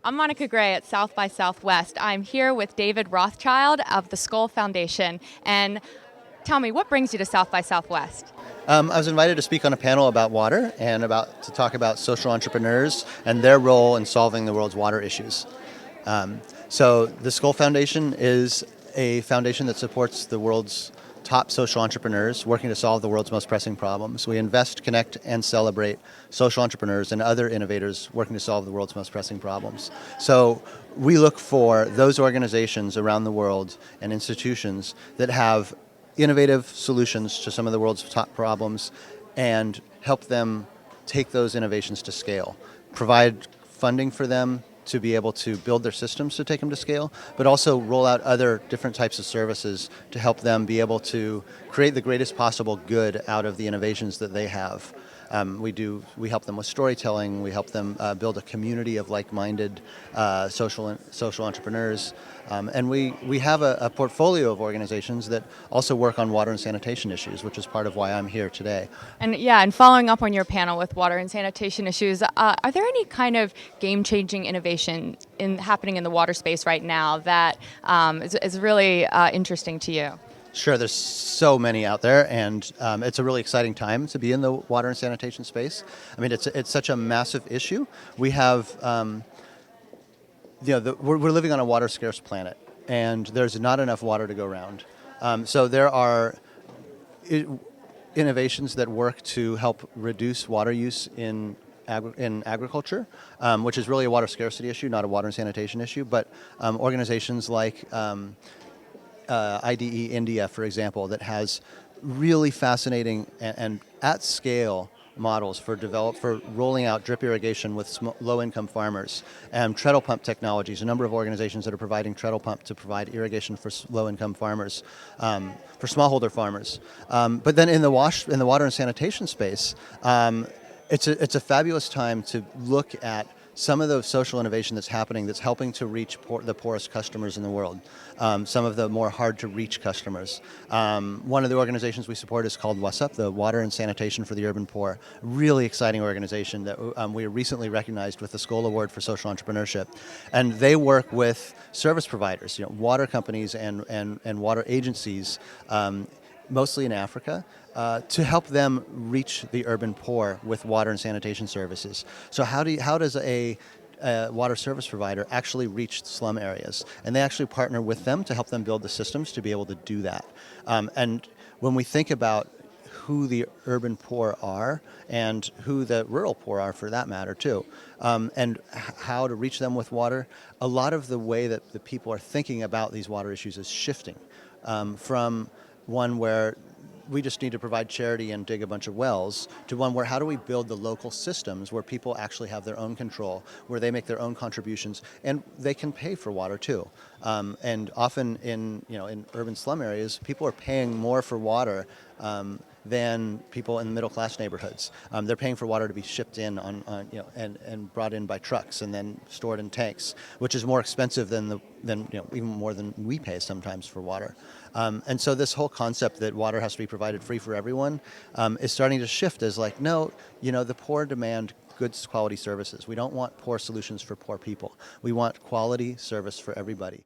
I'm Monica Gray at South by Southwest. I'm here with David Rothschild of the Skoll Foundation. And tell me, what brings you to South by Southwest? I was invited to speak on a panel about water and to talk about social entrepreneurs and their role in solving the world's water issues. So the Skoll Foundation is a foundation that supports the world's top social entrepreneurs working to solve the world's most pressing problems. We invest, connect, and celebrate social entrepreneurs and other innovators working to solve the world's most pressing problems. So we look for those organizations around the world and institutions that have innovative solutions to some of the world's top problems and help them take those innovations to scale, provide funding for them to be able to build their systems to take them to scale, but also roll out other different types of services to help them be able to create the greatest possible good out of the innovations that they have. We help them with storytelling. We help them build a community of like-minded social entrepreneurs, and we have a portfolio of organizations that also work on water and sanitation issues, which is part of why I'm here today. And following up on your panel with water and sanitation issues, are there any kind of game-changing innovation happening in the water space right now that is really interesting to you? Sure, there's so many out there, and it's a really exciting time to be in the water and sanitation space. I mean, it's such a massive issue. We have, we're living on a water scarce planet, and there's not enough water to go around. So there are innovations that work to help reduce water use in agriculture, which is really a water scarcity issue, not a water and sanitation issue. But organizations like IDE India, for example, that has really fascinating and at scale models for rolling out drip irrigation with low-income farmers, and treadle pump technologies. A number of organizations that are providing treadle pump to provide irrigation for low-income farmers, for smallholder farmers. But then in the water and sanitation space, it's a fabulous time to look at some of the social innovation that's happening that's helping to reach the poorest customers in the world, some of the more hard-to-reach customers. One of the organizations we support is called WSUP, the Water and Sanitation for the Urban Poor. Really exciting organization that we recently recognized with the Skoll Award for Social Entrepreneurship. And they work with service providers, water companies and water agencies, mostly in Africa, to help them reach the urban poor with water and sanitation services. So how does a water service provider actually reach slum areas? And they actually partner with them to help them build the systems to be able to do that. And when we think about who the urban poor are and who the rural poor are, for that matter too, and how to reach them with water, a lot of the way that the people are thinking about these water issues is shifting from one where we just need to provide charity and dig a bunch of wells, to one where how do we build the local systems where people actually have their own control, where they make their own contributions, and they can pay for water too. And often in urban slum areas, people are paying more for water than people in middle class neighborhoods. They're paying for water to be shipped in and brought in by trucks and then stored in tanks, which is more expensive than even more than we pay sometimes for water. And so this whole concept that water has to be provided free for everyone is starting to shift as no, the poor demand good quality services. We don't want poor solutions for poor people. We want quality service for everybody.